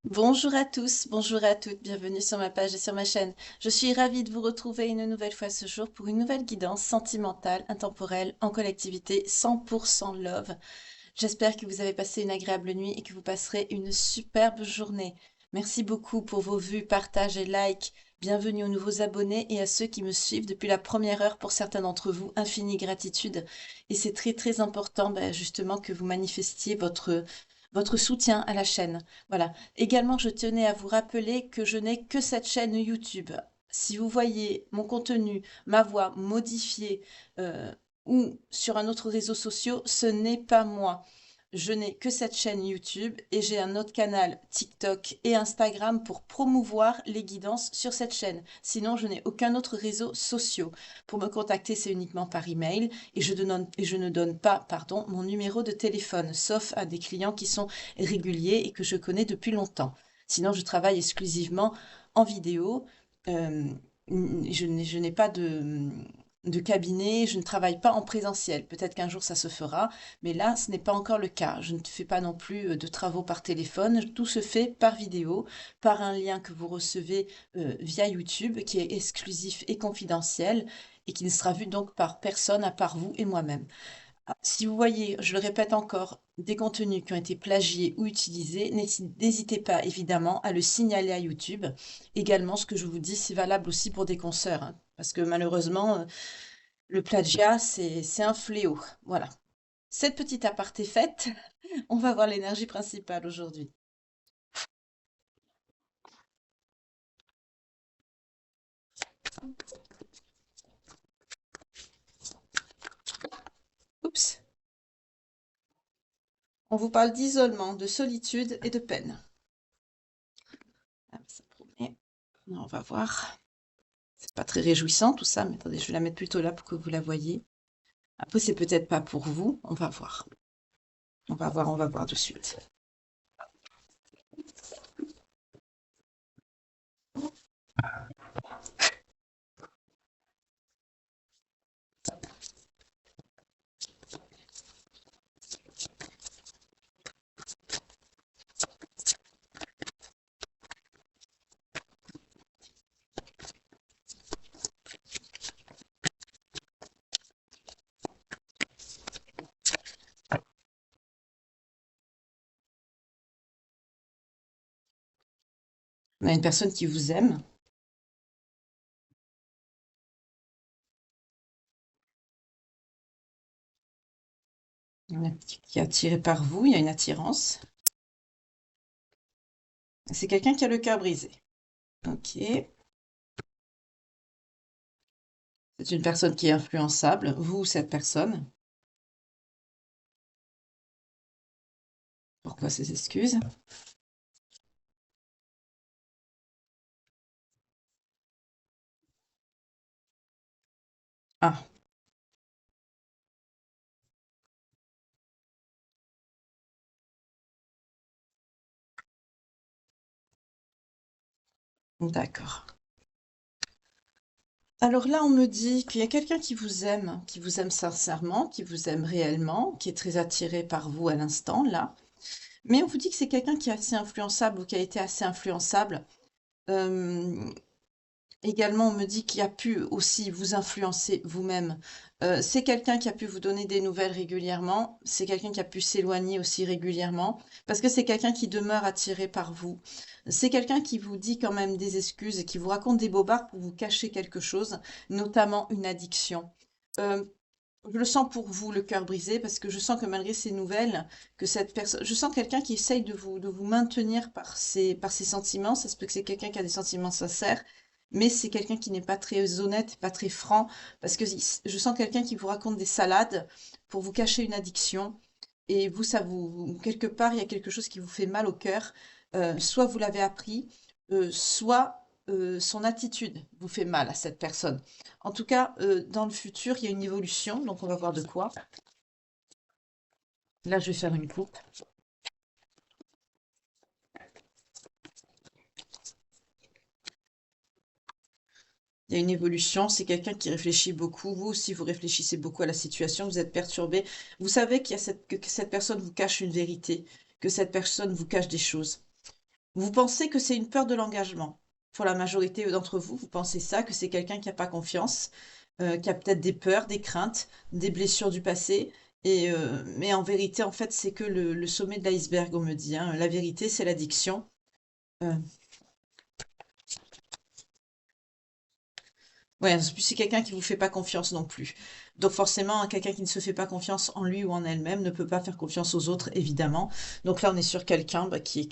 Bonjour à tous, bonjour à toutes, bienvenue sur ma page et sur ma chaîne. Je suis ravie de vous retrouver une nouvelle fois ce jour pour une nouvelle guidance sentimentale, intemporelle, en collectivité, 100% love. J'espère que vous avez passé une agréable nuit et que vous passerez une superbe journée. Merci beaucoup pour vos vues, partages et likes. Bienvenue aux nouveaux abonnés et à ceux qui me suivent depuis la première heure pour certains d'entre vous. Infinie gratitude. Et c'est très très important justement que vous manifestiez votre soutien à la chaîne. Voilà. Également, je tenais à vous rappeler que je n'ai que cette chaîne YouTube. Si vous voyez mon contenu, ma voix modifiée ou sur un autre réseau social, ce n'est pas moi. Je n'ai que cette chaîne YouTube et j'ai un autre canal TikTok et Instagram pour promouvoir les guidances sur cette chaîne. Sinon, je n'ai aucun autre réseau social. Pour me contacter, c'est uniquement par email et je ne donne pas, pardon, mon numéro de téléphone, sauf à des clients qui sont réguliers et que je connais depuis longtemps. Sinon, je travaille exclusivement en vidéo. Euh, je n'ai pas de cabinet, je ne travaille pas en présentiel. Peut-être qu'un jour ça se fera, mais là, ce n'est pas encore le cas. Je ne fais pas non plus de travaux par téléphone. Tout se fait par vidéo, par un lien que vous recevez via YouTube, qui est exclusif et confidentiel et qui ne sera vu donc par personne à part vous et moi-même. Si vous voyez, je le répète encore, des contenus qui ont été plagiés ou utilisés, n'hésitez pas évidemment à le signaler à YouTube. Également, ce que je vous dis, c'est valable aussi pour des consoeurs, hein, parce que malheureusement, le plagiat, c'est un fléau. Voilà. Cette petite aparté faite, on va voir l'énergie principale aujourd'hui. Oups. On vous parle d'isolement, de solitude et de peine. Ah, ça promet. On va voir. C'est pas très réjouissant tout ça, mais attendez, je vais la mettre plutôt là pour que vous la voyez. Après, c'est peut-être pas pour vous. On va voir. On va voir de suite. On a une personne qui vous aime, qui est attirée par vous. Il y a une attirance. C'est quelqu'un qui a le cœur brisé. Ok. C'est une personne qui est influençable. Vous, cette personne. Pourquoi ces excuses? Ah, d'accord. Alors là, on me dit qu'il y a quelqu'un qui vous aime sincèrement, qui vous aime réellement, qui est très attiré par vous à l'instant, là. Mais on vous dit que c'est quelqu'un qui est assez influençable ou qui a été assez influençable. Euh, Également, on me dit qu'il a pu aussi vous influencer vous-même. C'est quelqu'un qui a pu vous donner des nouvelles régulièrement. C'est quelqu'un qui a pu s'éloigner aussi régulièrement. Parce que c'est quelqu'un qui demeure attiré par vous. C'est quelqu'un qui vous dit quand même des excuses et qui vous raconte des bobards pour vous cacher quelque chose, notamment une addiction. Euh, je le sens pour vous, le cœur brisé, parce que je sens que malgré ces nouvelles, que cette personne, je sens quelqu'un qui essaye de vous maintenir par ses sentiments. Ça se peut que c'est quelqu'un qui a des sentiments sincères, mais c'est quelqu'un qui n'est pas très honnête, pas très franc, parce que je sens quelqu'un qui vous raconte des salades pour vous cacher une addiction. Et vous, quelque part, il y a quelque chose qui vous fait mal au cœur. Soit vous l'avez appris, soit son attitude vous fait mal à cette personne. En tout cas, dans le futur, il y a une évolution, donc on va voir de quoi. Là, je vais faire une coupe. Il y a une évolution, c'est quelqu'un qui réfléchit beaucoup. Vous aussi, vous réfléchissez beaucoup à la situation, vous êtes perturbé. Vous savez qu'il y a que cette personne vous cache une vérité, que cette personne vous cache des choses. Vous pensez que c'est une peur de l'engagement. Pour la majorité d'entre vous, vous pensez ça, que c'est quelqu'un qui n'a pas confiance, qui a peut-être des peurs, des craintes, des blessures du passé. Mais en vérité, en fait, c'est que le sommet de l'iceberg, on me dit, hein. La vérité, c'est l'addiction. Euh, ouais, en plus, c'est quelqu'un qui vous fait pas confiance non plus. Donc forcément, quelqu'un qui ne se fait pas confiance en lui ou en elle-même ne peut pas faire confiance aux autres, évidemment. Donc là, on est sur quelqu'un bah, qui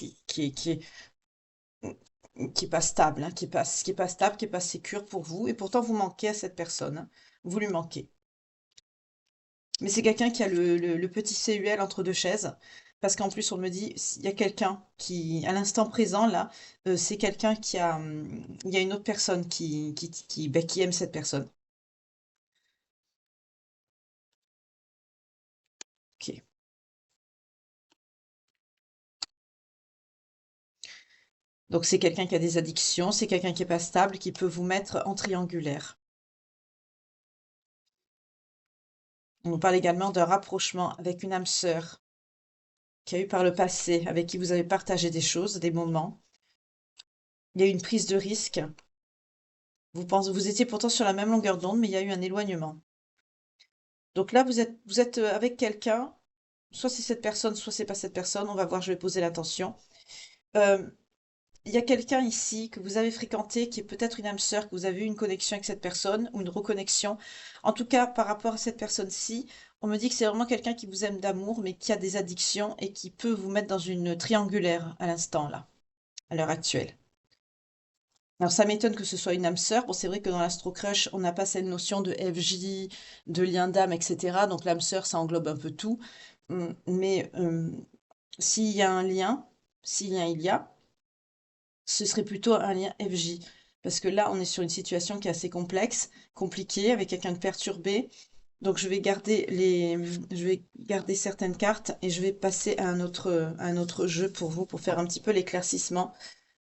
est pas stable, hein, qui est pas stable, qui est pas sécure pour vous, et pourtant vous manquez à cette personne, hein. Vous lui manquez. Mais c'est quelqu'un qui a le petit CUL entre deux chaises, parce qu'en plus on me dit, il y a quelqu'un qui, à l'instant présent, là, c'est quelqu'un qui a, il y a une autre personne qui aime cette personne. Ok. Donc c'est quelqu'un qui a des addictions, c'est quelqu'un qui est pas stable, qui peut vous mettre en triangulaire. On nous parle également d'un rapprochement avec une âme sœur qui a eu par le passé, avec qui vous avez partagé des choses, des moments. Il y a eu une prise de risque. Vous étiez pourtant sur la même longueur d'onde, mais il y a eu un éloignement. Donc là, vous êtes avec quelqu'un, soit c'est cette personne, soit c'est pas cette personne. On va voir, je vais poser l'attention. Euh, il y a quelqu'un ici que vous avez fréquenté, qui est peut-être une âme sœur, que vous avez eu une connexion avec cette personne ou une reconnexion. En tout cas, par rapport à cette personne-ci, on me dit que c'est vraiment quelqu'un qui vous aime d'amour, mais qui a des addictions et qui peut vous mettre dans une triangulaire à l'instant là, à l'heure actuelle. Alors ça m'étonne que ce soit une âme sœur. Bon, c'est vrai que dans l'Astro Crush, on n'a pas cette notion de FJ, de lien d'âme, etc. Donc l'âme sœur, ça englobe un peu tout. Mais s'il y a un lien, s'il y a, il y a, ce serait plutôt un lien FJ. Parce que là, on est sur une situation qui est assez complexe, compliquée, avec quelqu'un de perturbé. Donc je vais garder certaines cartes et je vais passer à un autre jeu pour vous, pour faire un petit peu l'éclaircissement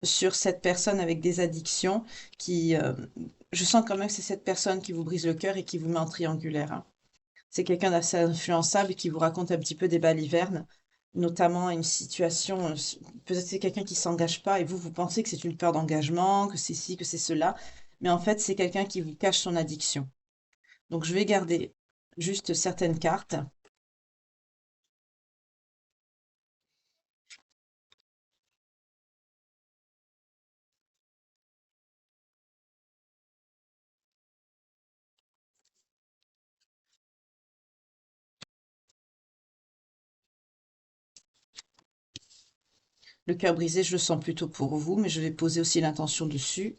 sur cette personne avec des addictions qui, je sens quand même que c'est cette personne qui vous brise le cœur et qui vous met en triangulaire, hein. C'est quelqu'un d'assez influençable qui vous raconte un petit peu des balivernes, notamment une situation, peut-être c'est quelqu'un qui s'engage pas et vous pensez que c'est une peur d'engagement, que c'est ci, que c'est cela, mais en fait c'est quelqu'un qui vous cache son addiction. Donc je vais garder juste certaines cartes. Le cœur brisé, je le sens plutôt pour vous, mais je vais poser aussi l'intention dessus.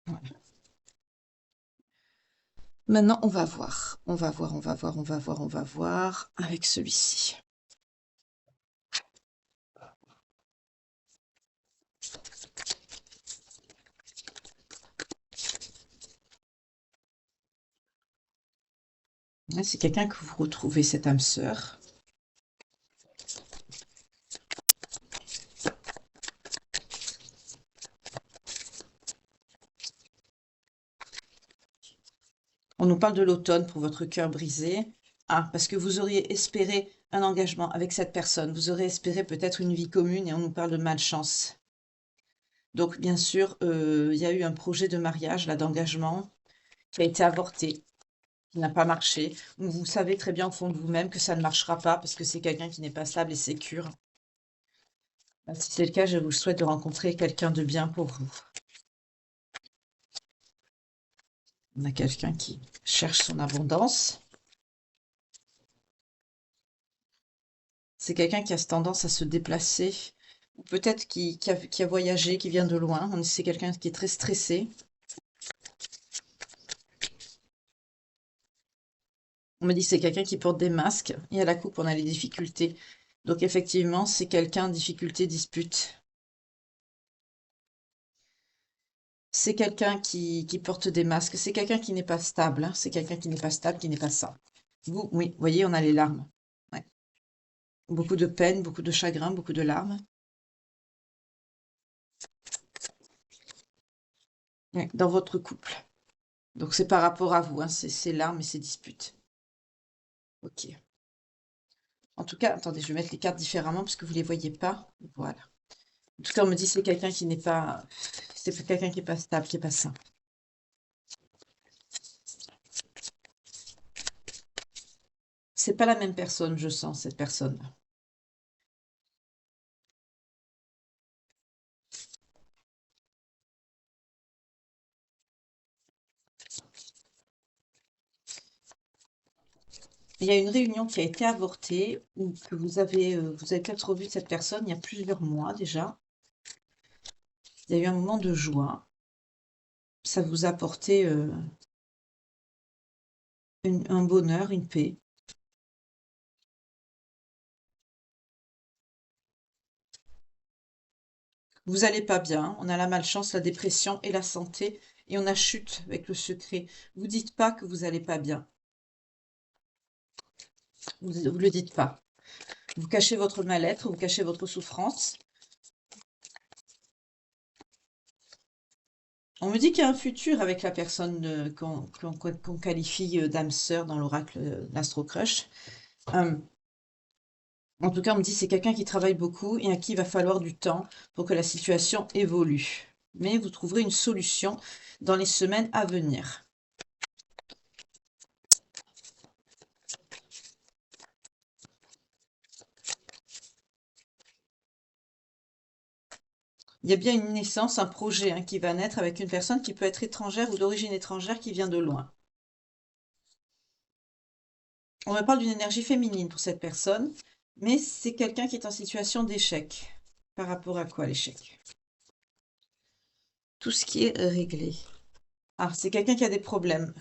Voilà. Maintenant, on va voir. On va voir, on va voir, on va voir, on va voir avec celui-ci. Là, c'est quelqu'un que vous retrouvez, cette âme sœur. On nous parle de l'automne pour votre cœur brisé. Ah, parce que vous auriez espéré un engagement avec cette personne. Vous auriez espéré peut-être une vie commune et on nous parle de malchance. Donc, bien sûr, il y a eu un projet de mariage, là, d'engagement, qui a été avorté, qui n'a pas marché. Vous savez très bien au fond de vous-même que ça ne marchera pas parce que c'est quelqu'un qui n'est pas stable et sécure. Bah, si c'est le cas, je vous souhaite de rencontrer quelqu'un de bien pour vous. On a quelqu'un qui cherche son abondance. C'est quelqu'un qui a cette tendance à se déplacer, ou peut-être qui a voyagé, qui vient de loin. C'est quelqu'un qui est très stressé. On me dit que c'est quelqu'un qui porte des masques, et à la coupe, on a les difficultés. Donc effectivement, c'est quelqu'un, difficulté, dispute. C'est quelqu'un qui porte des masques, c'est quelqu'un qui n'est pas stable, hein. C'est quelqu'un qui n'est pas stable, qui n'est pas sain. Vous, oui, vous voyez, on a les larmes. Ouais. Beaucoup de peine, beaucoup de chagrin, beaucoup de larmes. Ouais, dans votre couple. Donc c'est par rapport à vous, hein, c'est ces larmes et ces disputes. Ok. En tout cas, attendez, je vais mettre les cartes différemment parce que vous ne les voyez pas. Voilà. En tout cas, on me dit que c'est quelqu'un qui n'est pas... C'est quelqu'un qui n'est pas stable, qui n'est pas sain. C'est pas la même personne, je sens, cette personne-là. Il y a une réunion qui a été avortée ou que vous avez peut-être revu cette personne il y a plusieurs mois déjà. Il y a eu un moment de joie. Ça vous a apporté un bonheur, une paix. Vous allez pas bien. On a la malchance, la dépression et la santé. Et on a chute avec le secret. Vous dites pas que vous allez pas bien. Vous le dites pas. Vous cachez votre mal-être, vous cachez votre souffrance. On me dit qu'il y a un futur avec la personne qu'on qualifie d'âme sœur dans l'oracle d'Astro Crush. En tout cas, on me dit que c'est quelqu'un qui travaille beaucoup et à qui il va falloir du temps pour que la situation évolue. Mais vous trouverez une solution dans les semaines à venir. Il y a bien une naissance, un projet qui va naître avec une personne qui peut être étrangère ou d'origine étrangère qui vient de loin. On me parle d'une énergie féminine pour cette personne, mais c'est quelqu'un qui est en situation d'échec. Par rapport à quoi l'échec? Tout ce qui est réglé. Ah, c'est quelqu'un qui a des problèmes.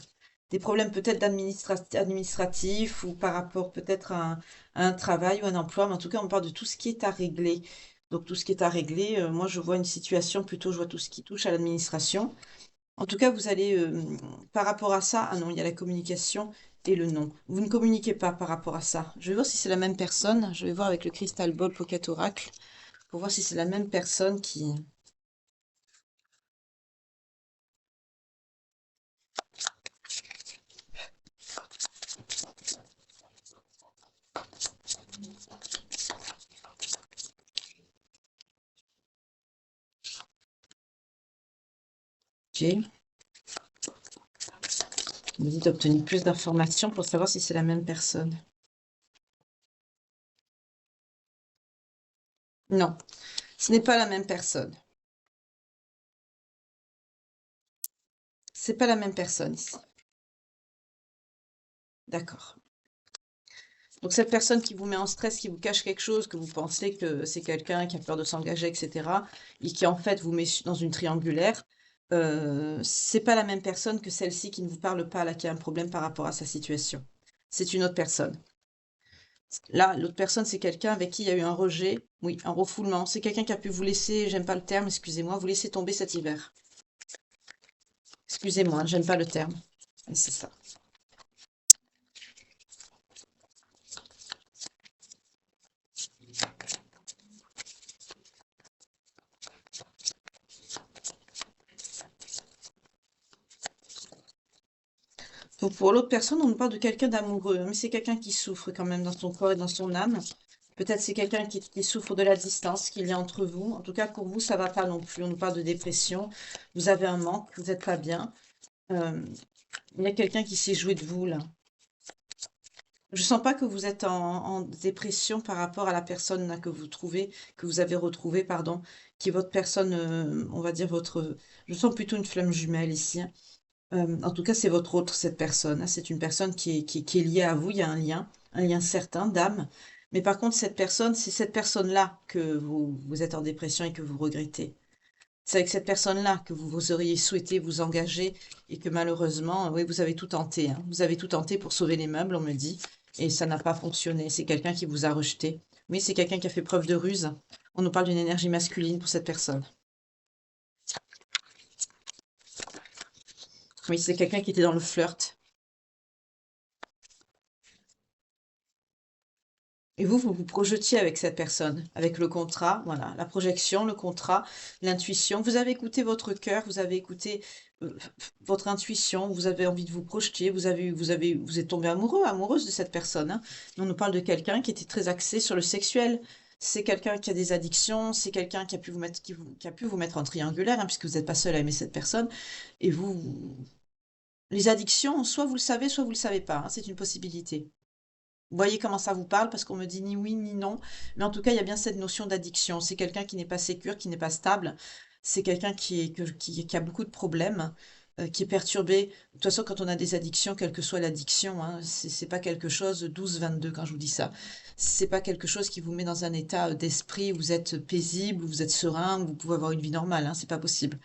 Des problèmes peut-être administratifs ou par rapport peut-être à un travail ou un emploi, mais en tout cas, on parle de tout ce qui est à régler. Donc, tout ce qui est à régler, moi, je vois une situation, plutôt, je vois tout ce qui touche à l'administration. En tout cas, vous allez, par rapport à ça, ah non, il y a la communication et le non. Vous ne communiquez pas par rapport à ça. Je vais voir si c'est la même personne. Je vais voir avec le Crystal Ball Pocket Oracle pour voir si c'est la même personne qui... J'ai me dit d'obtenir plus d'informations pour savoir si c'est la même personne. Non, ce n'est pas la même personne. C'est pas la même personne ici. D'accord. Donc cette personne qui vous met en stress, qui vous cache quelque chose, que vous pensez que c'est quelqu'un qui a peur de s'engager, etc., et qui en fait vous met dans une triangulaire, c'est pas la même personne que celle-ci qui ne vous parle pas, là, qui a un problème par rapport à sa situation. C'est une autre personne. Là, l'autre personne, c'est quelqu'un avec qui il y a eu un rejet, oui, un refoulement. C'est quelqu'un qui a pu vous laisser, j'aime pas le terme, excusez-moi, vous laisser tomber cet hiver. Excusez-moi, j'aime pas le terme. Mais c'est ça. Donc pour l'autre personne, on nous parle de quelqu'un d'amoureux, mais c'est quelqu'un qui souffre quand même dans son corps et dans son âme. Peut-être c'est quelqu'un qui souffre de la distance qu'il y a entre vous. En tout cas, pour vous, ça va pas non plus. On nous parle de dépression. Vous avez un manque, vous n'êtes pas bien. Euh, il y a quelqu'un qui s'est joué de vous, là. Je sens pas que vous êtes en dépression par rapport à la personne là, que vous trouvez, que vous avez retrouvée, pardon, qui est votre personne, on va dire votre... Je sens plutôt une flamme jumelle ici. En tout cas, c'est votre autre, cette personne, hein. C'est une personne qui est liée à vous. Il y a un lien certain d'âme. Mais par contre, cette personne, c'est cette personne-là que vous êtes en dépression et que vous regrettez. C'est avec cette personne-là que vous auriez souhaité vous engager et que malheureusement, oui, vous avez tout tenté, hein. Vous avez tout tenté pour sauver les meubles, on me dit, et ça n'a pas fonctionné. C'est quelqu'un qui vous a rejeté. Oui, c'est quelqu'un qui a fait preuve de ruse. On nous parle d'une énergie masculine pour cette personne. Oui, c'est quelqu'un qui était dans le flirt. Et vous vous projetiez avec cette personne, avec le contrat, voilà, la projection, le contrat, l'intuition. Vous avez écouté votre cœur, vous avez écouté votre intuition, vous avez envie de vous projeter, vous êtes tombé amoureux, amoureuse de cette personne, hein. On nous parle de quelqu'un qui était très axé sur le sexuel. C'est quelqu'un qui a des addictions, c'est quelqu'un qui a pu vous mettre, qui a pu vous mettre en triangulaire, hein, puisque vous n'êtes pas seul à aimer cette personne. Et les addictions, soit vous le savez, soit vous le savez pas, hein, c'est une possibilité. Vous voyez comment ça vous parle, parce qu'on me dit ni oui ni non. Mais en tout cas, il y a bien cette notion d'addiction. C'est quelqu'un qui n'est pas sécure, qui n'est pas stable. C'est quelqu'un qui a beaucoup de problèmes, qui est perturbé. De toute façon, quand on a des addictions, quelle que soit l'addiction, hein, c'est pas quelque chose, 12-22 quand je vous dis ça. C'est pas quelque chose qui vous met dans un état d'esprit où vous êtes paisible, où vous êtes serein, où vous pouvez avoir une vie normale, hein, c'est pas possible.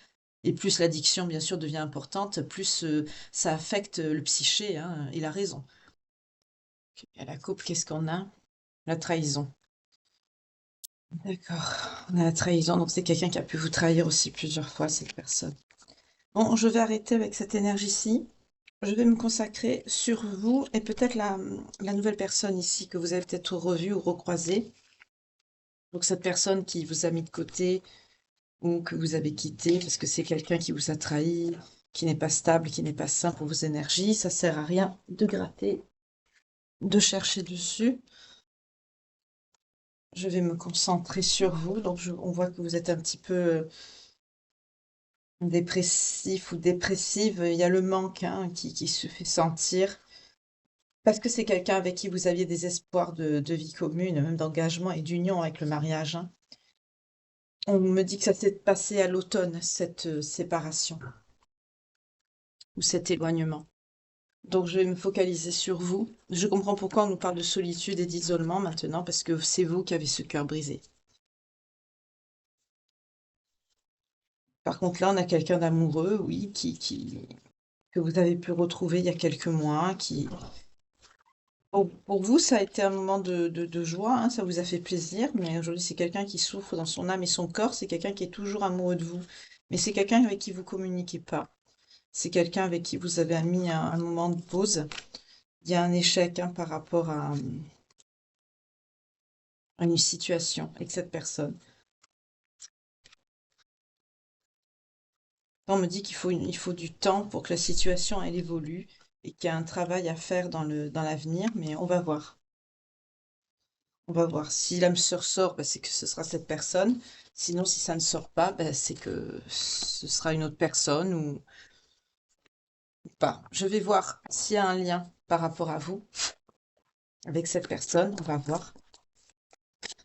Et plus l'addiction, bien sûr, devient importante, plus ça affecte le psyché, hein, et la raison. À la coupe, qu'est-ce qu'on a? La trahison. D'accord. On a la trahison, donc c'est quelqu'un qui a pu vous trahir aussi plusieurs fois, cette personne. Bon, je vais arrêter avec cette énergie-ci. Je vais me consacrer sur vous et peut-être la nouvelle personne ici que vous avez peut-être revue ou recroisée. Donc cette personne qui vous a mis de côté ou que vous avez quitté parce que c'est quelqu'un qui vous a trahi, qui n'est pas stable, qui n'est pas sain pour vos énergies. Ça sert à rien de gratter, de chercher dessus. Je vais me concentrer sur vous. Donc on voit que vous êtes un petit peu dépressif ou dépressive. Il y a le manque, hein, qui se fait sentir. Parce que c'est quelqu'un avec qui vous aviez des espoirs de vie commune, même d'engagement et d'union avec le mariage, hein. On me dit que ça s'est passé à l'automne, cette séparation ou cet éloignement. Donc je vais me focaliser sur vous. Je comprends pourquoi on nous parle de solitude et d'isolement maintenant, parce que c'est vous qui avez ce cœur brisé. Par contre, là, on a quelqu'un d'amoureux, oui, que vous avez pu retrouver il y a quelques mois, qui, pour vous, ça a été un moment de joie, hein, ça vous a fait plaisir, mais aujourd'hui, c'est quelqu'un qui souffre dans son âme et son corps, c'est quelqu'un qui est toujours amoureux de vous, mais c'est quelqu'un avec qui vous communiquez pas. C'est quelqu'un avec qui vous avez mis un moment de pause. Il y a un échec, hein, par rapport à une situation avec cette personne. On me dit il faut du temps pour que la situation elle évolue et qu'il y a un travail à faire dans l'avenir, mais on va voir. On va voir. Si l'âme sœur sort, bah, c'est que ce sera cette personne. Sinon, si ça ne sort pas, bah, c'est que ce sera une autre personne ou pas. Je vais voir s'il y a un lien par rapport à vous avec cette personne. On va voir.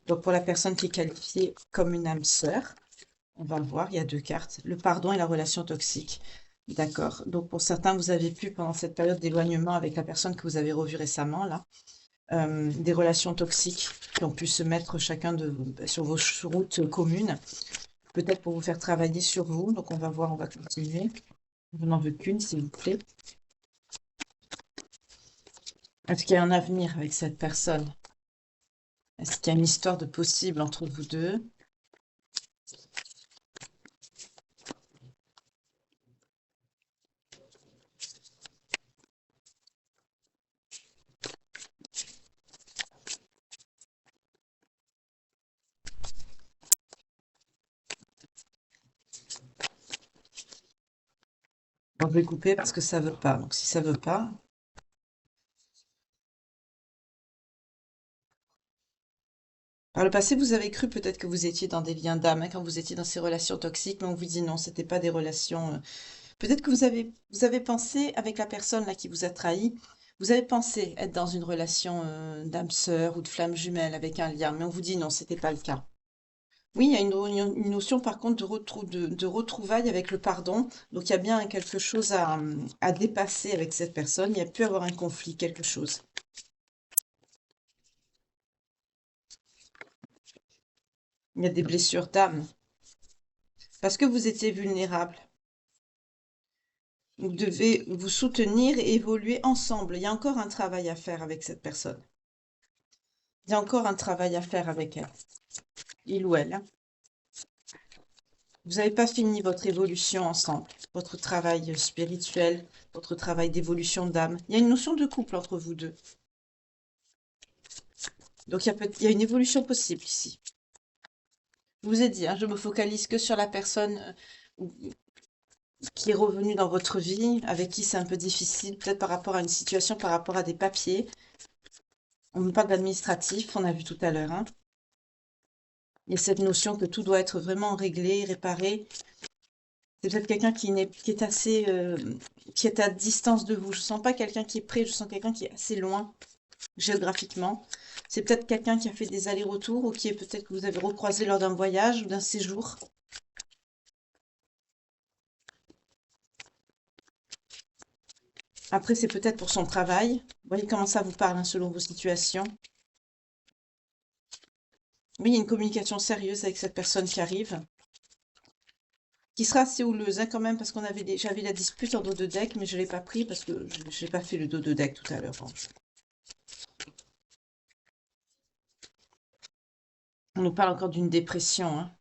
Donc, pour la personne qui est qualifiée comme une âme sœur, on va voir, il y a deux cartes. Le pardon et la relation toxique. D'accord. Donc, pour certains, vous avez pu, pendant cette période d'éloignement avec la personne que vous avez revue récemment, là, des relations toxiques qui ont pu se mettre chacun sur vos routes communes, peut-être pour vous faire travailler sur vous. Donc on va voir, on va continuer. Je n'en veux qu'une, s'il vous plaît. Est-ce qu'il y a un avenir avec cette personne? Est-ce qu'il y a une histoire de possible entre vous deux? Bon, je vais couper parce que ça veut pas. Donc si ça veut pas, par le passé, vous avez cru peut-être que vous étiez dans des liens d'âme, hein, quand vous étiez dans ces relations toxiques, mais on vous dit non, c'était pas des relations. Peut-être que vous avez pensé avec la personne là qui vous a trahi, vous avez pensé être dans une relation d'âme sœur ou de flamme jumelle avec un lien, mais on vous dit non, c'était pas le cas. Oui, il y a une notion par contre de retrouvailles avec le pardon. Donc il y a bien quelque chose à dépasser avec cette personne. Il y a pu avoir un conflit, quelque chose. Il y a des blessures d'âme. Parce que vous étiez vulnérable. Vous devez vous soutenir et évoluer ensemble. Il y a encore un travail à faire avec cette personne. Il y a encore un travail à faire avec elle. Il ou elle, hein. Vous n'avez pas fini votre évolution ensemble, votre travail spirituel, votre travail d'évolution d'âme. Il y a une notion de couple entre vous deux. Donc il y a une évolution possible ici. Je vous ai dit, hein, je me focalise que sur la personne qui est revenu dans votre vie, avec qui c'est un peu difficile, peut-être par rapport à une situation, par rapport à des papiers. On nous parle d'administratif, on a vu tout à l'heure, hein. Il y a cette notion que tout doit être vraiment réglé, réparé. C'est peut-être quelqu'un qui est assez, qui est à distance de vous. Je sens pas quelqu'un qui est près, je sens quelqu'un qui est assez loin géographiquement. C'est peut-être quelqu'un qui a fait des allers-retours ou qui est peut-être que vous avez recroisé lors d'un voyage ou d'un séjour. Après, c'est peut-être pour son travail. Vous voyez comment ça vous parle, hein, selon vos situations. Oui, il y a une communication sérieuse avec cette personne qui arrive, qui sera assez houleuse, hein, quand même, parce j'avais la dispute en dos de deck, mais je ne l'ai pas pris parce que je n'ai pas fait le dos de deck tout à l'heure, hein. On nous parle encore d'une dépression, hein.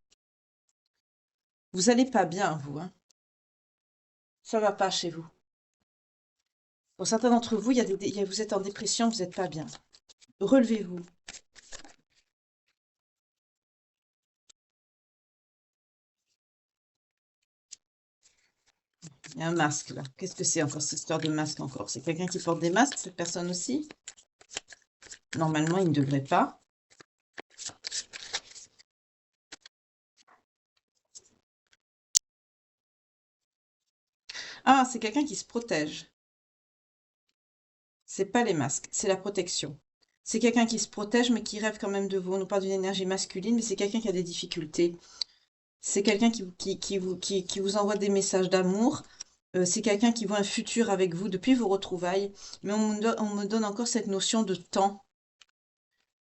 Vous allez pas bien, vous, hein. Ça va pas chez vous. Pour certains d'entre vous, vous êtes en dépression, vous n'êtes pas bien. Relevez-vous. Il y a un masque, là. Qu'est-ce que c'est encore, cette histoire de masque encore? C'est quelqu'un qui porte des masques, cette personne aussi? Normalement, il ne devrait pas. Ah, c'est quelqu'un qui se protège. C'est pas les masques, c'est la protection. C'est quelqu'un qui se protège, mais qui rêve quand même de vous. On nous parle d'une énergie masculine, mais c'est quelqu'un qui a des difficultés. C'est quelqu'un qui vous envoie des messages d'amour. C'est quelqu'un qui voit un futur avec vous depuis vos retrouvailles. Mais on me donne encore cette notion de temps.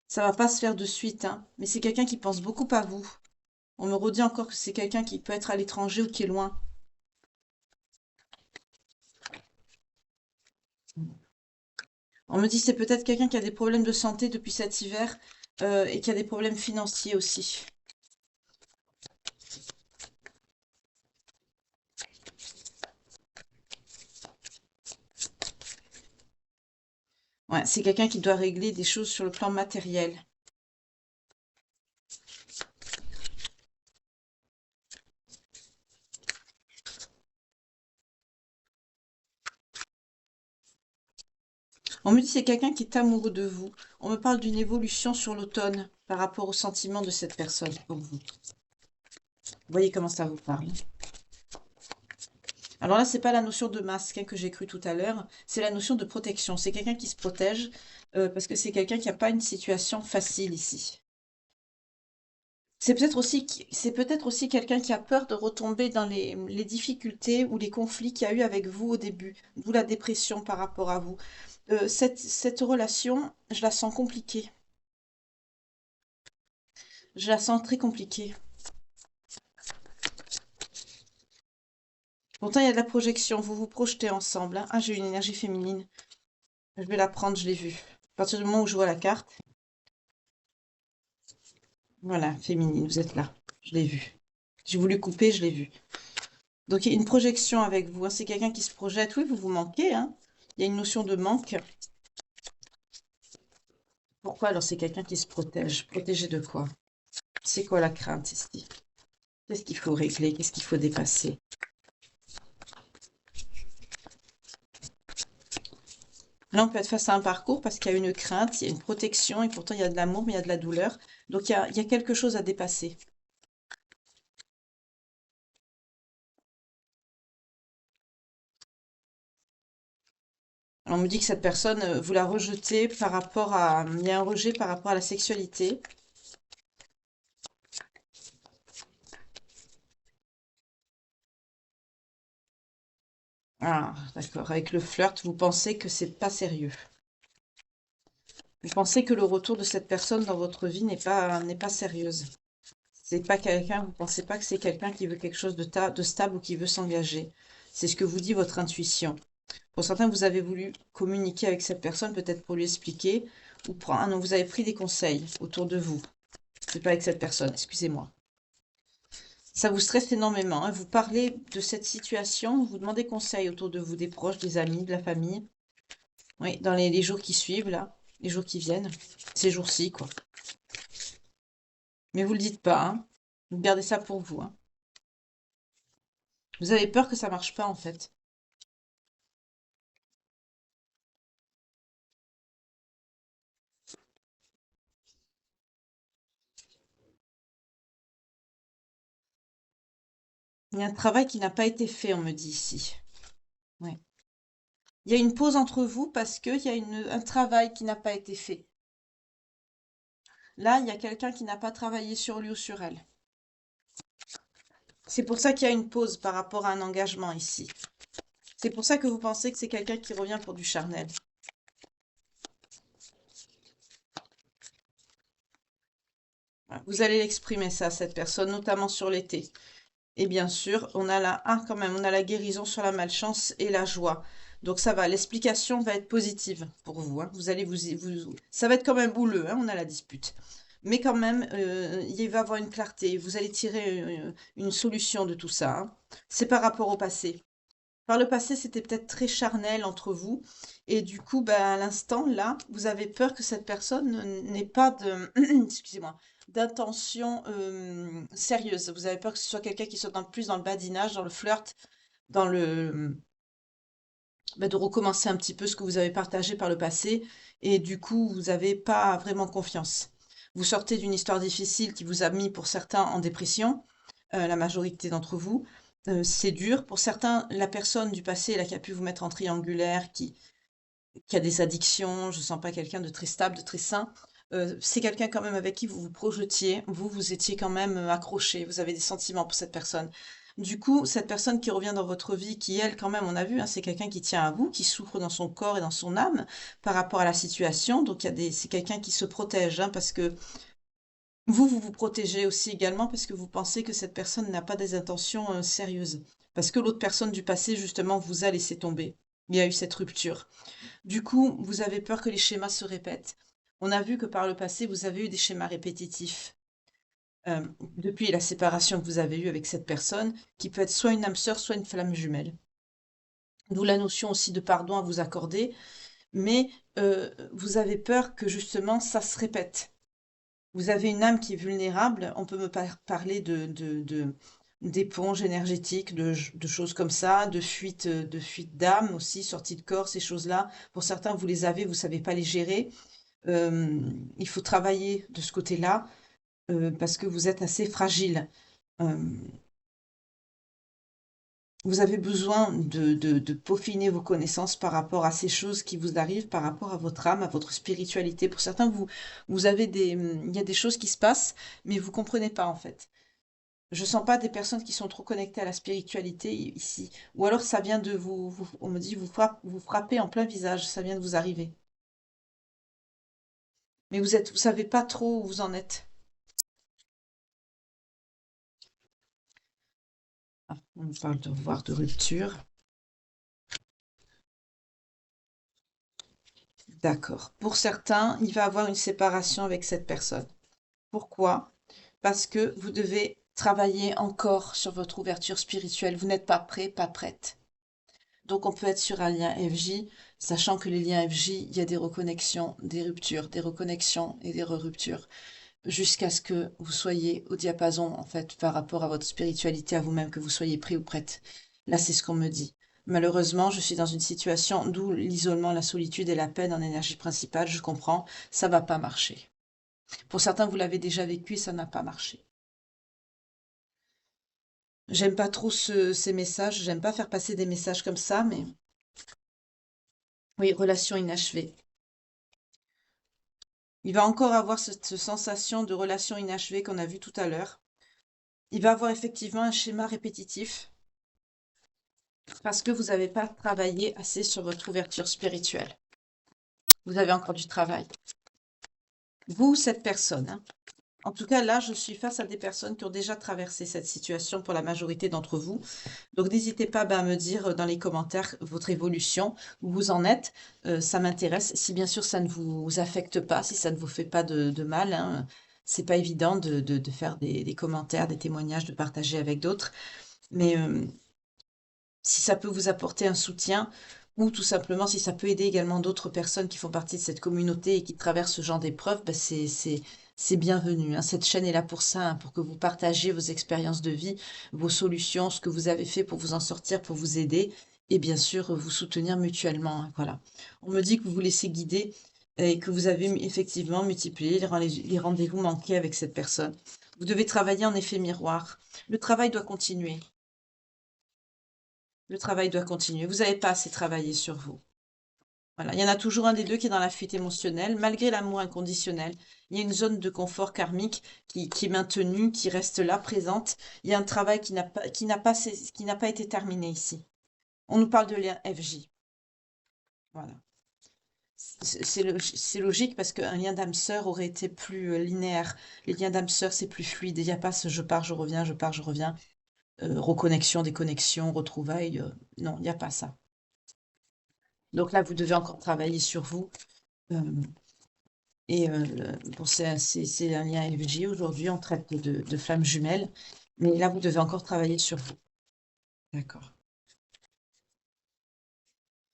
Ça va pas se faire de suite, hein. Mais c'est quelqu'un qui pense beaucoup à vous. On me redit encore que c'est quelqu'un qui peut être à l'étranger ou qui est loin. On me dit c'est peut-être quelqu'un qui a des problèmes de santé depuis cet hiver et qui a des problèmes financiers aussi. Ouais, c'est quelqu'un qui doit régler des choses sur le plan matériel. On me dit c'est quelqu'un qui est amoureux de vous. On me parle d'une évolution sur l'automne par rapport au sentiment de cette personne pour vous. Vous voyez comment ça vous parle. Alors là, c'est pas la notion de masque, hein, que j'ai cru tout à l'heure, c'est la notion de protection. C'est quelqu'un qui se protège parce que c'est quelqu'un qui n'a pas une situation facile ici. C'est peut-être aussi quelqu'un qui a peur de retomber dans les difficultés ou les conflits qu'il y a eu avec vous au début, d'où la dépression par rapport à vous. Cette relation, je la sens compliquée. Je la sens très compliquée. Pourtant, il y a de la projection. Vous vous projetez ensemble, hein. Ah, j'ai une énergie féminine. Je vais la prendre, je l'ai vue. À partir du moment où je vois la carte, voilà, féminine, vous êtes là. Je l'ai vue. J'ai voulu couper, je l'ai vue. Donc, il y a une projection avec vous, hein. C'est quelqu'un qui se projette. Oui, vous vous manquez, hein. Il y a une notion de manque. Pourquoi alors c'est quelqu'un qui se protège? Protégé de quoi? C'est quoi la crainte ici? Qu'est-ce qu'il faut régler? Qu'est-ce qu'il faut dépasser? Là, on peut être face à un parcours parce qu'il y a une crainte, il y a une protection et pourtant il y a de l'amour, mais il y a de la douleur. Donc il y a quelque chose à dépasser. Alors, on me dit que cette personne, vous la rejetez par rapport à... Il y a un rejet par rapport à la sexualité. Ah, d'accord. Avec le flirt, vous pensez que c'est pas sérieux. Vous pensez que le retour de cette personne dans votre vie n'est pas sérieuse. C'est pas quelqu'un, vous pensez pas que c'est quelqu'un qui veut quelque chose de stable ou qui veut s'engager. C'est ce que vous dit votre intuition. Pour certains, vous avez voulu communiquer avec cette personne, peut-être pour lui expliquer, ou prendre, ah non, vous avez pris des conseils autour de vous. C'est pas avec cette personne, excusez-moi. Ça vous stresse énormément, hein. Vous parlez de cette situation, vous demandez conseil autour de vous, des proches, des amis, de la famille. Oui, dans les jours qui suivent, là, les jours qui viennent, ces jours-ci, quoi. Mais vous le dites pas, hein. Vous gardez ça pour vous, hein. Vous avez peur que ça marche pas, en fait. Il y a un travail qui n'a pas été fait, on me dit ici. Ouais. Il y a une pause entre vous parce qu'il y a un travail qui n'a pas été fait. Là, il y a quelqu'un qui n'a pas travaillé sur lui ou sur elle. C'est pour ça qu'il y a une pause par rapport à un engagement ici. C'est pour ça que vous pensez que c'est quelqu'un qui revient pour du charnel. Voilà. Vous allez l'exprimer ça à cette personne, notamment sur l'été. Et bien sûr, on a quand même, on a la guérison sur la malchance et la joie. Donc ça va, l'explication va être positive pour vous, hein. Vous allez ça va être quand même houleux, hein, on a la dispute. Mais quand même, il va y avoir une clarté. Vous allez tirer une solution de tout ça, hein. C'est par rapport au passé. Par le passé, c'était peut-être très charnel entre vous. Et du coup, bah, à l'instant, là, vous avez peur que cette personne n'ait pas de, excusez-moi, d'intention sérieuse. Vous avez peur que ce soit quelqu'un qui soit plus dans le badinage, dans le flirt, dans bah, de recommencer un petit peu ce que vous avez partagé par le passé. Et du coup, vous n'avez pas vraiment confiance. Vous sortez d'une histoire difficile qui vous a mis pour certains en dépression, la majorité d'entre vous. C'est dur. Pour certains, la personne du passé là, qui a pu vous mettre en triangulaire, qui a des addictions, je ne sens pas quelqu'un de très stable, de très sain. C'est quelqu'un quand même avec qui vous vous projetiez, vous étiez quand même accroché, vous avez des sentiments pour cette personne. Du coup, cette personne qui revient dans votre vie, qui elle, quand même, on a vu, hein, c'est quelqu'un qui tient à vous, qui souffre dans son corps et dans son âme par rapport à la situation. Donc, c'est quelqu'un qui se protège, hein, parce que vous vous protégez aussi également parce que vous pensez que cette personne n'a pas des intentions sérieuses. Parce que l'autre personne du passé, justement, vous a laissé tomber. Il y a eu cette rupture. Du coup, vous avez peur que les schémas se répètent. On a vu que par le passé, vous avez eu des schémas répétitifs. Depuis la séparation que vous avez eue avec cette personne, qui peut être soit une âme sœur, soit une flamme jumelle. D'où la notion aussi de pardon à vous accorder. Mais vous avez peur que justement ça se répète. Vous avez une âme qui est vulnérable. On peut me parler d'éponge énergétique, de choses comme ça, de fuite d'âme aussi, sortie de corps, ces choses-là. Pour certains, vous les avez, vous savez pas les gérer. Il faut travailler de ce côté-là parce que vous êtes assez fragile. Euh, vous avez besoin de peaufiner vos connaissances par rapport à ces choses qui vous arrivent, par rapport à votre âme, à votre spiritualité. Pour certains, vous avez il y a des choses qui se passent, mais vous comprenez pas en fait. Je sens pas des personnes qui sont trop connectées à la spiritualité ici. Ou alors ça vient de on me dit, vous frappez en plein visage, ça vient de vous arriver. Mais vous savez pas trop où vous en êtes. Ah, on me parle de revoir de rupture. D'accord. Pour certains, il va avoir une séparation avec cette personne. Pourquoi? Parce que vous devez travailler encore sur votre ouverture spirituelle. Vous n'êtes pas prêt, pas prête. Donc on peut être sur un lien FJ, sachant que les liens FJ, il y a des reconnexions, des ruptures, des reconnexions et des re-ruptures, jusqu'à ce que vous soyez au diapason, en fait, par rapport à votre spiritualité, à vous-même, que vous soyez prêt ou prête. Là, c'est ce qu'on me dit. Malheureusement, je suis dans une situation d'où l'isolement, la solitude et la peine en énergie principale, je comprends, ça va pas marcher. Pour certains, vous l'avez déjà vécu et ça n'a pas marché. J'aime pas trop ces messages, j'aime pas faire passer des messages comme ça, mais oui, relation inachevée. Il va encore avoir cette sensation de relation inachevée qu'on a vu tout à l'heure. Il va avoir effectivement un schéma répétitif parce que vous n'avez pas travaillé assez sur votre ouverture spirituelle. Vous avez encore du travail. Vous, cette personne, hein. En tout cas, là, je suis face à des personnes qui ont déjà traversé cette situation pour la majorité d'entre vous. Donc, n'hésitez pas à me dire dans les commentaires votre évolution, où vous en êtes. Ça m'intéresse. Si bien sûr ça ne vous affecte pas, si ça ne vous fait pas de mal, hein, c'est pas évident de faire des commentaires, des témoignages, de partager avec d'autres. Mais si ça peut vous apporter un soutien, ou tout simplement si ça peut aider également d'autres personnes qui font partie de cette communauté et qui traversent ce genre d'épreuves, bah, c'est bienvenu, hein. Cette chaîne est là pour ça, hein, pour que vous partagiez vos expériences de vie, vos solutions, ce que vous avez fait pour vous en sortir, pour vous aider et bien sûr vous soutenir mutuellement, hein, voilà. On me dit que vous vous laissez guider et que vous avez effectivement multiplié les rendez-vous manqués avec cette personne. Vous devez travailler en effet miroir. Le travail doit continuer. Le travail doit continuer. Vous n'avez pas assez travaillé sur vous. Voilà. Il y en a toujours un des deux qui est dans la fuite émotionnelle, malgré l'amour inconditionnel. Il y a une zone de confort karmique qui est maintenue, qui reste là, présente. Il y a un travail qui n'a pas été terminé ici. On nous parle de lien FJ. Voilà. C'est logique parce qu'un lien d'âme sœur aurait été plus linéaire. Les liens d'âme sœur, c'est plus fluide. Il n'y a pas ce je pars, je reviens, je pars, je reviens. Reconnexion, déconnexion, retrouvailles. Non, il n'y a pas ça. Donc là, vous devez encore travailler sur vous. Euh, et bon, c'est un lien FJ. Aujourd'hui, on traite de flammes jumelles. Mais là, vous devez encore travailler sur vous. D'accord.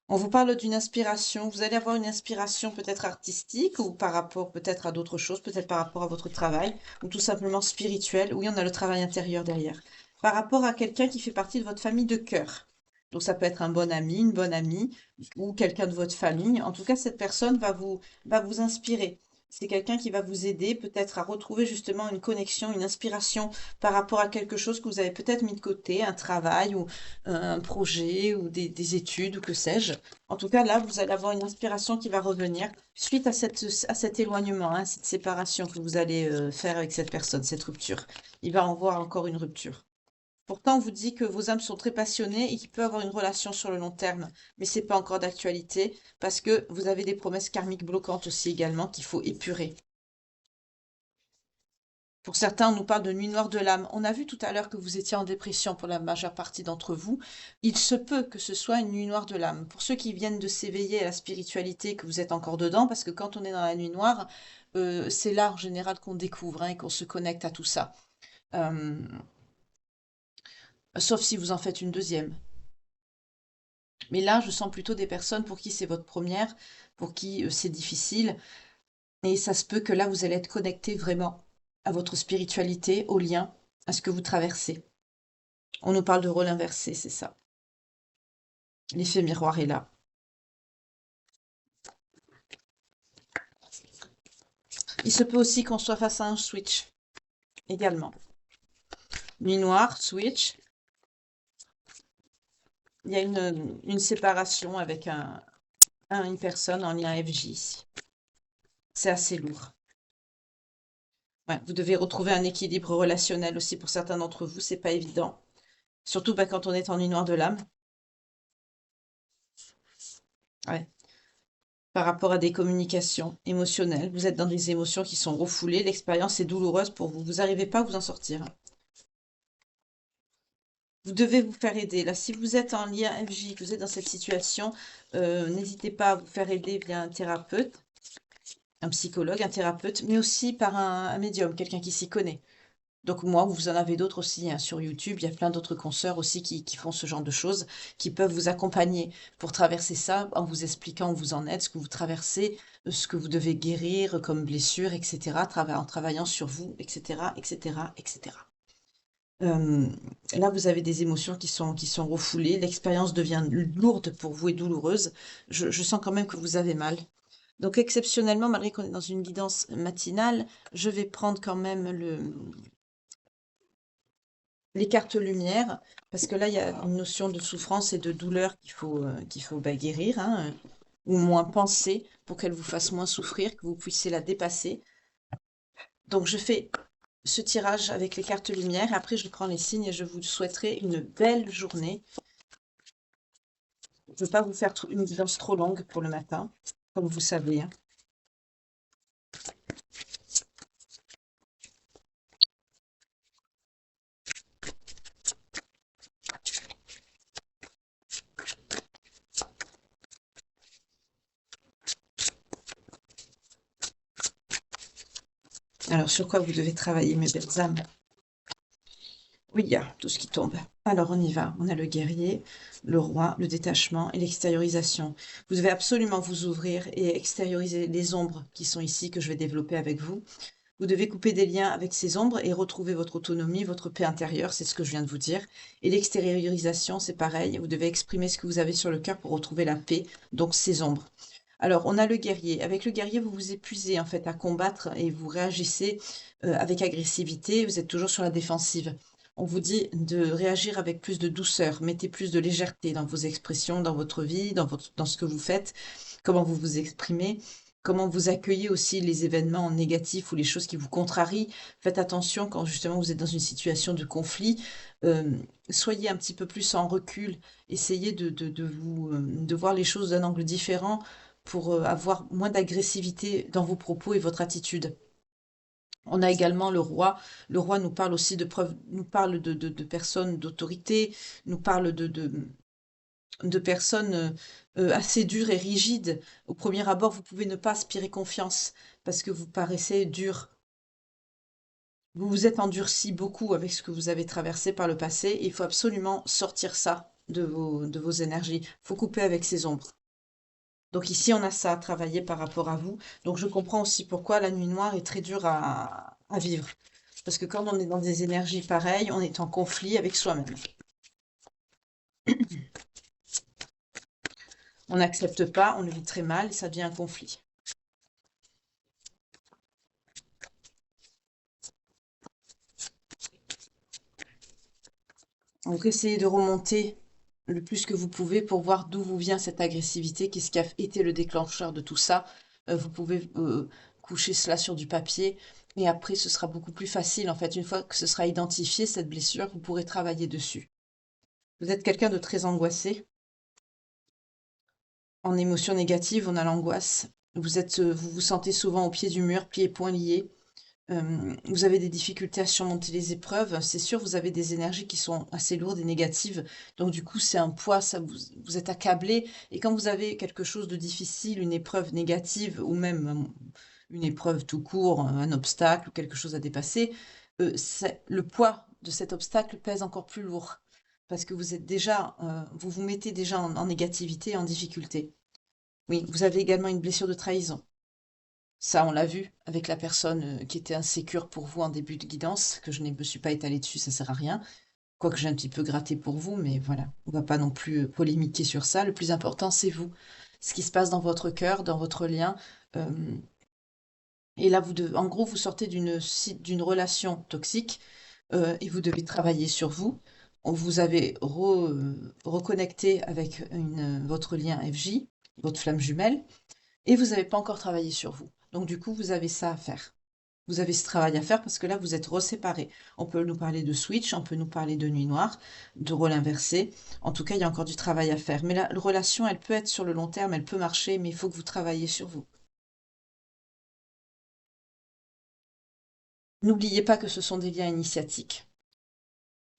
On vous parle d'une inspiration. Vous allez avoir une inspiration peut-être artistique ou par rapport peut-être à d'autres choses, peut-être par rapport à votre travail ou tout simplement spirituel. Oui, on a le travail intérieur derrière. Par rapport à quelqu'un qui fait partie de votre famille de cœur. Donc ça peut être un bon ami, une bonne amie ou quelqu'un de votre famille. En tout cas, cette personne va vous inspirer. C'est quelqu'un qui va vous aider peut-être à retrouver justement une connexion, une inspiration par rapport à quelque chose que vous avez peut-être mis de côté, un travail ou un projet ou des études ou que sais-je. En tout cas, là, vous allez avoir une inspiration qui va revenir suite à cet éloignement, hein, cette séparation que vous allez faire avec cette personne, cette rupture. Il va en voir encore une rupture. Pourtant, on vous dit que vos âmes sont très passionnées et qu'il peut avoir une relation sur le long terme, mais c'est pas encore d'actualité parce que vous avez des promesses karmiques bloquantes aussi également qu'il faut épurer. Pour certains, on nous parle de nuit noire de l'âme. On a vu tout à l'heure que vous étiez en dépression pour la majeure partie d'entre vous. Il se peut que ce soit une nuit noire de l'âme. Pour ceux qui viennent de s'éveiller à la spiritualité, que vous êtes encore dedans, parce que quand on est dans la nuit noire, c'est là en général qu'on découvre hein, et qu'on se connecte à tout ça. Euh, Sauf si vous en faites une deuxième. Mais là, je sens plutôt des personnes pour qui c'est votre première, pour qui c'est difficile. Et ça se peut que là, vous allez être connecté vraiment à votre spiritualité, au lien, à ce que vous traversez. On nous parle de rôle inversé, c'est ça. L'effet miroir est là. Il se peut aussi qu'on soit face à un switch, également. Nuit noire, switch. Il y a une séparation avec une personne en lien FJ ici. C'est assez lourd. Ouais, vous devez retrouver un équilibre relationnel aussi pour certains d'entre vous, c'est pas évident. Surtout quand on est en nuit noire de l'âme. Ouais. Par rapport à des communications émotionnelles. Vous êtes dans des émotions qui sont refoulées. L'expérience est douloureuse pour vous. Vous n'arrivez pas à vous en sortir. Vous devez vous faire aider. Là, si vous êtes en lien FJ, que vous êtes dans cette situation, n'hésitez pas à vous faire aider via un thérapeute, un psychologue, un thérapeute, mais aussi par un médium, quelqu'un qui s'y connaît. Donc moi, vous en avez d'autres aussi hein, sur YouTube. Il y a plein d'autres consoeurs aussi qui font ce genre de choses, qui peuvent vous accompagner pour traverser ça en vous expliquant où vous en êtes, ce que vous traversez, ce que vous devez guérir comme blessure, etc. En travaillant sur vous, etc., etc., etc. Là, vous avez des émotions qui sont refoulées. L'expérience devient lourde pour vous et douloureuse. Je sens quand même que vous avez mal. Donc exceptionnellement, malgré qu'on est dans une guidance matinale, je vais prendre quand même les cartes lumière, parce que là, il y a une notion de souffrance et de douleur qu'il faut guérir, hein, ou moins penser pour qu'elle vous fasse moins souffrir, que vous puissiez la dépasser. Donc, je fais ce tirage avec les cartes lumière, et après, je prends les signes et je vous souhaiterai une belle journée. Je ne veux pas vous faire une guidance trop longue pour le matin, comme vous savez, hein. Alors, sur quoi vous devez travailler, mes belles âmes? Oui, il y a tout ce qui tombe. Alors, on y va. On a le guerrier, le roi, le détachement et l'extériorisation. Vous devez absolument vous ouvrir et extérioriser les ombres qui sont ici, que je vais développer avec vous. Vous devez couper des liens avec ces ombres et retrouver votre autonomie, votre paix intérieure, c'est ce que je viens de vous dire. Et l'extériorisation, c'est pareil, vous devez exprimer ce que vous avez sur le cœur pour retrouver la paix, donc ces ombres. Alors, on a le guerrier. Avec le guerrier, vous vous épuisez en fait à combattre et vous réagissez avec agressivité, vous êtes toujours sur la défensive. On vous dit de réagir avec plus de douceur, mettez plus de légèreté dans vos expressions, dans votre vie, dans ce que vous faites, comment vous vous exprimez, comment vous accueillez aussi les événements négatifs ou les choses qui vous contrarient. Faites attention quand justement vous êtes dans une situation de conflit. euh, Soyez un petit peu plus en recul, essayez de voir les choses d'un angle différent pour avoir moins d'agressivité dans vos propos et votre attitude. On a également le roi. Le roi nous parle aussi de preuves, nous parle de personnes d'autorité, nous parle de personnes assez dures et rigides. Au premier abord, vous pouvez ne pas aspirer confiance parce que vous paraissez dur. Vous vous êtes endurci beaucoup avec ce que vous avez traversé par le passé. Et il faut absolument sortir ça de vos énergies. Il faut couper avec ces ombres. Donc ici, on a ça à travailler par rapport à vous. Donc je comprends aussi pourquoi la nuit noire est très dure à vivre. Parce que quand on est dans des énergies pareilles, on est en conflit avec soi-même. On n'accepte pas, on le vit très mal et ça devient un conflit. Donc essayez de remonter le plus que vous pouvez pour voir d'où vous vient cette agressivité, qu'est-ce qui a été le déclencheur de tout ça. Vous pouvez coucher cela sur du papier et après ce sera beaucoup plus facile. En fait, une fois que ce sera identifié, cette blessure, vous pourrez travailler dessus. Vous êtes quelqu'un de très angoissé. En émotion négative, on a l'angoisse. Vous vous sentez souvent au pied du mur, pieds et poings liés. Vous avez des difficultés à surmonter les épreuves. C'est sûr, vous avez des énergies qui sont assez lourdes et négatives. Donc du coup, c'est un poids, ça vous êtes accablé. Et quand vous avez quelque chose de difficile, une épreuve négative ou même une épreuve tout court, un obstacle ou quelque chose à dépasser, le poids de cet obstacle pèse encore plus lourd. Parce que vous êtes déjà, vous vous mettez déjà en négativité, en difficulté. Oui, vous avez également une blessure de trahison. Ça, on l'a vu avec la personne qui était insécure pour vous en début de guidance, que je ne me suis pas étalée dessus, ça sert à rien. Quoique j'ai un petit peu gratté pour vous, mais voilà, on va pas non plus polémiquer sur ça. Le plus important, c'est vous. Ce qui se passe dans votre cœur, dans votre lien. Euh, et là, en gros, vous sortez d'une relation toxique et vous devez travailler sur vous. Vous avez reconnecté avec votre lien FJ, votre flamme jumelle, et vous n'avez pas encore travaillé sur vous. Donc du coup, vous avez ça à faire. Vous avez ce travail à faire parce que là, vous êtes reséparés. On peut nous parler de switch, on peut nous parler de nuit noire, de rôle inversé. En tout cas, il y a encore du travail à faire. Mais la relation, elle peut être sur le long terme, elle peut marcher, mais il faut que vous travailliez sur vous. N'oubliez pas que ce sont des liens initiatiques.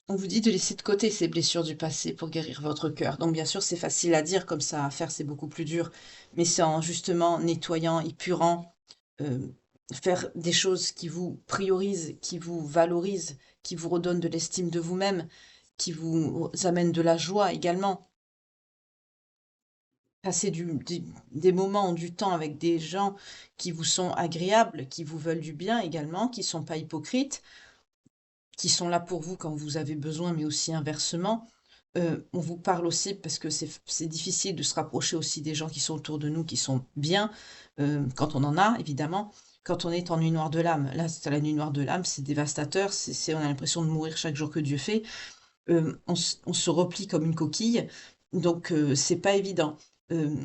On vous dit de laisser de côté ces blessures du passé pour guérir votre cœur. Donc bien sûr, c'est facile à dire, comme ça à faire, c'est beaucoup plus dur. Mais c'est en justement nettoyant, épurant, euh, faire des choses qui vous priorisent, qui vous valorisent, qui vous redonnent de l'estime de vous-même, qui vous amènent de la joie également. Passer des moments, du temps avec des gens qui vous sont agréables, qui vous veulent du bien également, qui ne sont pas hypocrites, qui sont là pour vous quand vous avez besoin, mais aussi inversement. On vous parle aussi parce que c'est difficile de se rapprocher aussi des gens qui sont autour de nous, qui sont bien, quand on en a, évidemment. Quand on est en nuit noire de l'âme, là, c'est la nuit noire de l'âme, c'est dévastateur, on a l'impression de mourir chaque jour que Dieu fait. On se replie comme une coquille, donc c'est pas évident. Euh,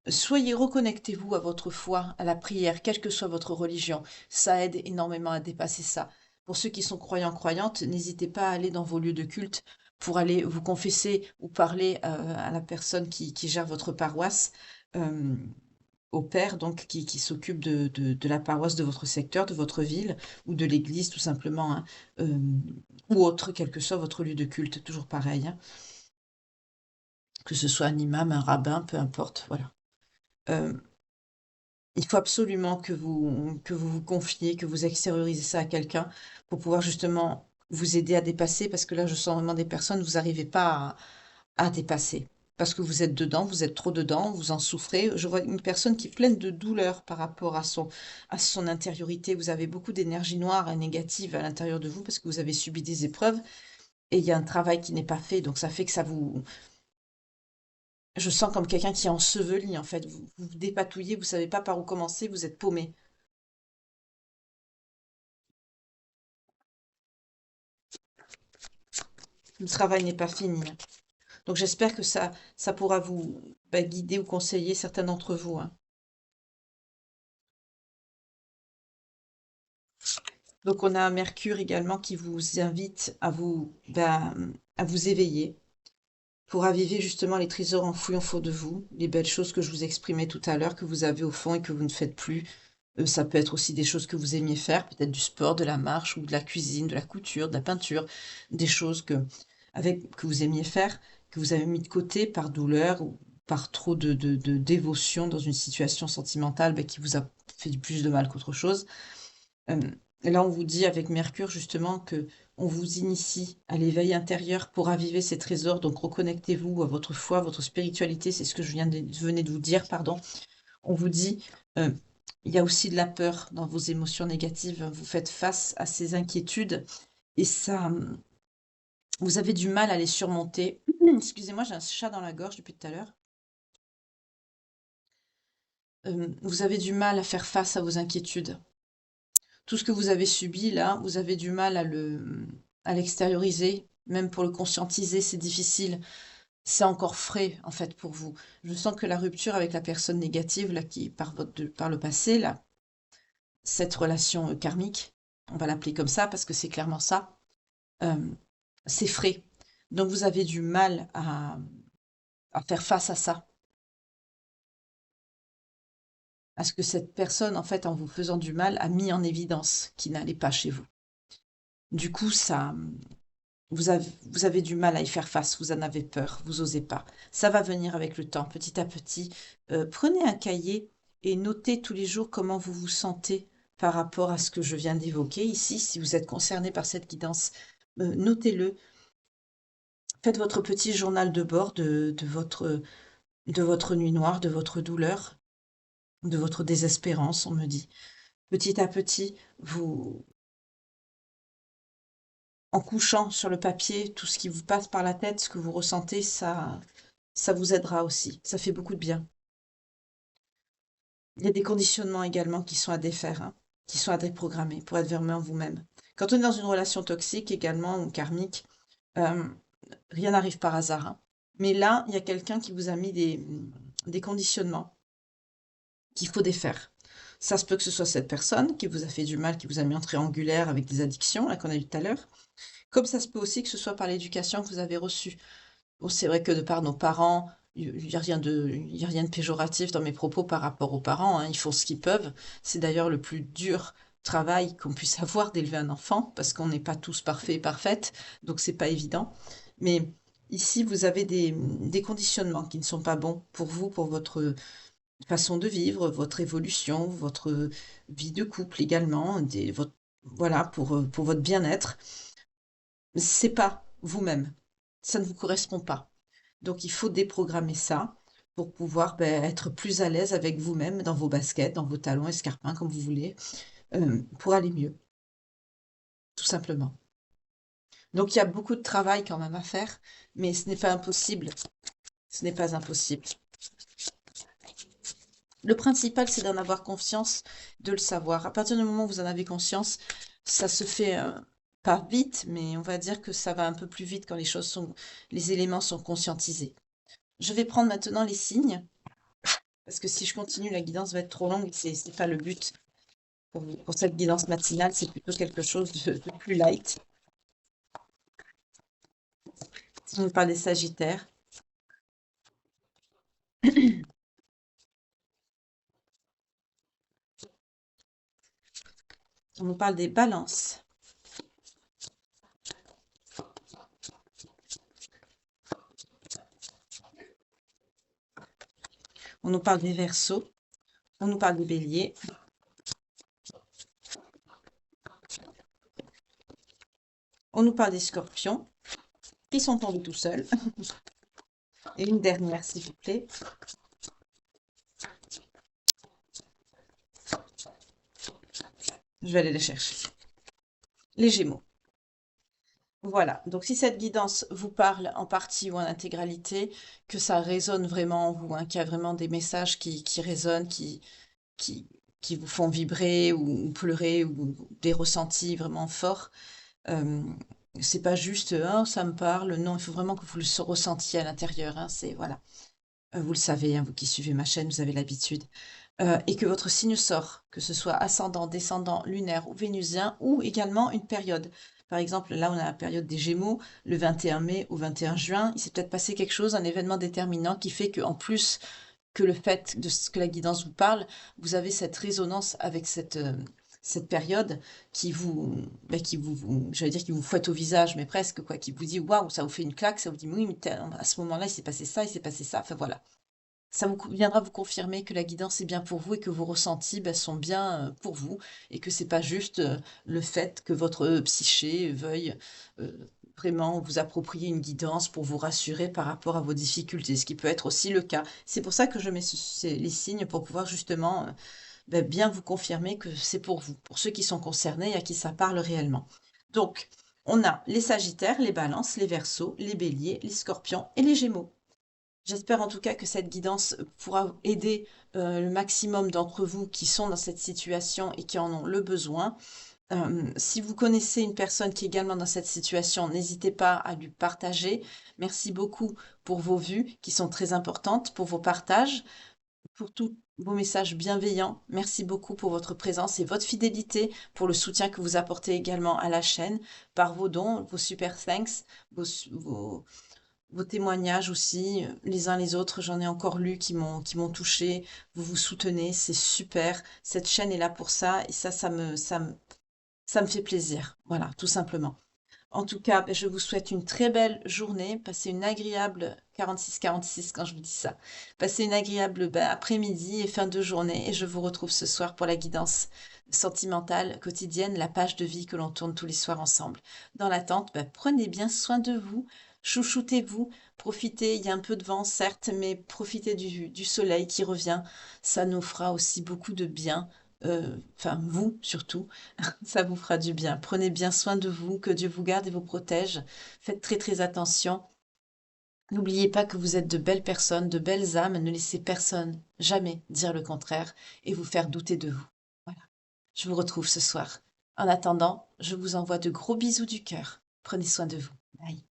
Soyez, reconnectez-vous à votre foi, à la prière, quelle que soit votre religion. Ça aide énormément à dépasser ça. Pour ceux qui sont croyants, croyantes, n'hésitez pas à aller dans vos lieux de culte pour aller vous confesser ou parler à la personne qui gère votre paroisse, euh, au père donc qui s'occupe de la paroisse de votre secteur, de votre ville ou de l'église tout simplement, hein, euh, ou autre, quel que soit votre lieu de culte, toujours pareil, hein, que ce soit un imam, un rabbin, peu importe, voilà. Euh, Il faut absolument que vous vous confiez, que vous extériorisez ça à quelqu'un pour pouvoir justement vous aider à dépasser, parce que là, je sens vraiment des personnes, vous n'arrivez pas à dépasser. parce que vous êtes dedans, vous êtes trop dedans, vous en souffrez. Je vois une personne qui est pleine de douleur par rapport à son intériorité. Vous avez beaucoup d'énergie noire et négative à l'intérieur de vous parce que vous avez subi des épreuves et il y a un travail qui n'est pas fait. Donc ça fait que ça vous... Je sens comme quelqu'un qui est enseveli en fait. Vous vous dépatouillez, vous savez pas par où commencer, vous êtes paumé. Le travail n'est pas fini. Donc j'espère que ça pourra vous guider ou conseiller certains d'entre vous, hein. Donc on a Mercure également qui vous invite à vous éveiller pour raviver justement les trésors enfouis au fond de vous, les belles choses que je vous exprimais tout à l'heure, que vous avez au fond et que vous ne faites plus. Ça peut être aussi des choses que vous aimiez faire, peut-être du sport, de la marche ou de la cuisine, de la couture, de la peinture, des choses que vous aimiez faire, que vous avez mis de côté par douleur ou par trop de dévotion dans une situation sentimentale qui vous a fait du plus de mal qu'autre chose. Euh, et là, on vous dit avec Mercure justement que on vous initie à l'éveil intérieur pour raviver ces trésors. Donc reconnectez-vous à votre foi, à votre spiritualité. C'est ce que venais de vous dire, pardon. On vous dit, euh, il y a aussi de la peur dans vos émotions négatives. Vous faites face à ces inquiétudes et ça, vous avez du mal à les surmonter. Excusez-moi, j'ai un chat dans la gorge depuis tout à l'heure. Vous avez du mal à faire face à vos inquiétudes. Tout ce que vous avez subi là, vous avez du mal à l'extérioriser, même pour le conscientiser, c'est difficile. C'est encore frais en fait pour vous. Je sens que la rupture avec la personne négative là qui par le passé là, cette relation karmique, on va l'appeler comme ça parce que c'est clairement ça, euh, c'est frais. Donc vous avez du mal à faire face à ça, à ce que cette personne en fait en vous faisant du mal a mis en évidence qui n'allait pas chez vous. Du coup ça, vous avez du mal à y faire face, vous en avez peur, vous osez pas. Ça va venir avec le temps, petit à petit. Prenez un cahier et notez tous les jours comment vous vous sentez par rapport à ce que je viens d'évoquer ici. Si vous êtes concerné par cette guidance, notez-le. Faites votre petit journal de bord de votre nuit noire, de votre douleur, de votre désespérance, on me dit. Petit à petit, vous, en couchant sur le papier tout ce qui vous passe par la tête, ce que vous ressentez, ça vous aidera aussi. Ça fait beaucoup de bien. Il y a des conditionnements également qui sont à défaire, hein, qui sont à déprogrammer pour être vraiment vous-même. Quand on est dans une relation toxique également ou karmique, euh, rien n'arrive par hasard, hein. Mais là, il y a quelqu'un qui vous a mis des conditionnements qu'il faut défaire. Ça se peut que ce soit cette personne qui vous a fait du mal, qui vous a mis en triangulaire avec des addictions, là qu'on a vu tout à l'heure. Comme ça se peut aussi que ce soit par l'éducation que vous avez reçue. Bon, c'est vrai que de par nos parents, il n'y a il y a rien de péjoratif dans mes propos par rapport aux parents, hein, ils font ce qu'ils peuvent. C'est d'ailleurs le plus dur travail qu'on puisse avoir d'élever un enfant, parce qu'on n'est pas tous parfaits et parfaites, donc c'est pas évident. Mais ici, vous avez des conditionnements qui ne sont pas bons pour vous, pour votre façon de vivre, votre évolution, votre vie de couple également, voilà, pour votre bien-être. C'est pas vous-même. Ça ne vous correspond pas. Donc il faut déprogrammer ça pour pouvoir être plus à l'aise avec vous-même dans vos baskets, dans vos talons, escarpins, comme vous voulez, pour aller mieux, tout simplement. Donc il y a beaucoup de travail quand même à faire, mais ce n'est pas impossible. Ce n'est pas impossible. Le principal, c'est d'en avoir conscience, de le savoir. À partir du moment où vous en avez conscience, ça se fait pas vite, mais on va dire que ça va un peu plus vite quand les éléments sont conscientisés. Je vais prendre maintenant les signes, parce que si je continue, la guidance va être trop longue, et c'est pas le but pour cette guidance matinale, c'est plutôt quelque chose de plus light. Si on parle des Sagittaires, on nous parle des Balances, on nous parle des Verseaux, on nous parle des Béliers, on nous parle des Scorpions, qui sont tombés tout seuls. Et une dernière, s'il vous plaît. Je vais aller les chercher. Les Gémeaux. Voilà, donc si cette guidance vous parle en partie ou en intégralité, que ça résonne vraiment en vous, hein, qu'il y a vraiment des messages qui résonnent, qui, qui vous font vibrer ou pleurer ou des ressentis vraiment forts, euh, c'est pas juste ah, ça me parle, non, il faut vraiment que vous le ressentiez à l'intérieur, hein, c'est voilà. Vous le savez, hein, vous qui suivez ma chaîne, vous avez l'habitude. Et que votre signe sort, que ce soit ascendant, descendant, lunaire ou vénusien, ou également une période. Par exemple, là, on a la période des Gémeaux, le 21 mai au 21 juin. Il s'est peut-être passé quelque chose, un événement déterminant qui fait qu'en plus que le fait de ce que la guidance vous parle, vous avez cette résonance avec cette période qui vous, j'allais dire qui vous fouette au visage, mais presque, quoi, qui vous dit waouh, ça vous fait une claque, ça vous dit oui, mais à ce moment-là, il s'est passé ça, il s'est passé ça. Enfin voilà. Ça viendra vous confirmer que la guidance est bien pour vous et que vos ressentis sont bien pour vous et que c'est pas juste le fait que votre psyché veuille vraiment vous approprier une guidance pour vous rassurer par rapport à vos difficultés, ce qui peut être aussi le cas. C'est pour ça que je mets les signes pour pouvoir justement bien vous confirmer que c'est pour vous, pour ceux qui sont concernés et à qui ça parle réellement. Donc, on a les Sagittaires, les Balances, les Verseaux, les Béliers, les Scorpions et les Gémeaux. J'espère en tout cas que cette guidance pourra aider le maximum d'entre vous qui sont dans cette situation et qui en ont le besoin. Si vous connaissez une personne qui est également dans cette situation, n'hésitez pas à lui partager. Merci beaucoup pour vos vues qui sont très importantes, pour vos partages, pour tous vos messages bienveillants. Merci beaucoup pour votre présence et votre fidélité, pour le soutien que vous apportez également à la chaîne par vos dons, vos super thanks, vos témoignages aussi, les uns les autres, j'en ai encore lu qui m'ont touché. Vous vous soutenez, c'est super. Cette chaîne est là pour ça et ça me fait plaisir. Voilà, tout simplement. En tout cas, je vous souhaite une très belle journée. Passez une agréable 46-46 quand je vous dis ça. Passez une agréable après-midi et fin de journée. Et je vous retrouve ce soir pour la guidance sentimentale quotidienne, la page de vie que l'on tourne tous les soirs ensemble. Dans l'attente, prenez bien soin de vous. Chouchoutez-vous, profitez, il y a un peu de vent certes, mais profitez du soleil qui revient. Ça nous fera aussi beaucoup de bien. Enfin, vous surtout. Ça vous fera du bien. Prenez bien soin de vous, que Dieu vous garde et vous protège. Faites très très attention. N'oubliez pas que vous êtes de belles personnes, de belles âmes. Ne laissez personne jamais dire le contraire et vous faire douter de vous. Voilà. Je vous retrouve ce soir. En attendant, je vous envoie de gros bisous du cœur. Prenez soin de vous. Bye.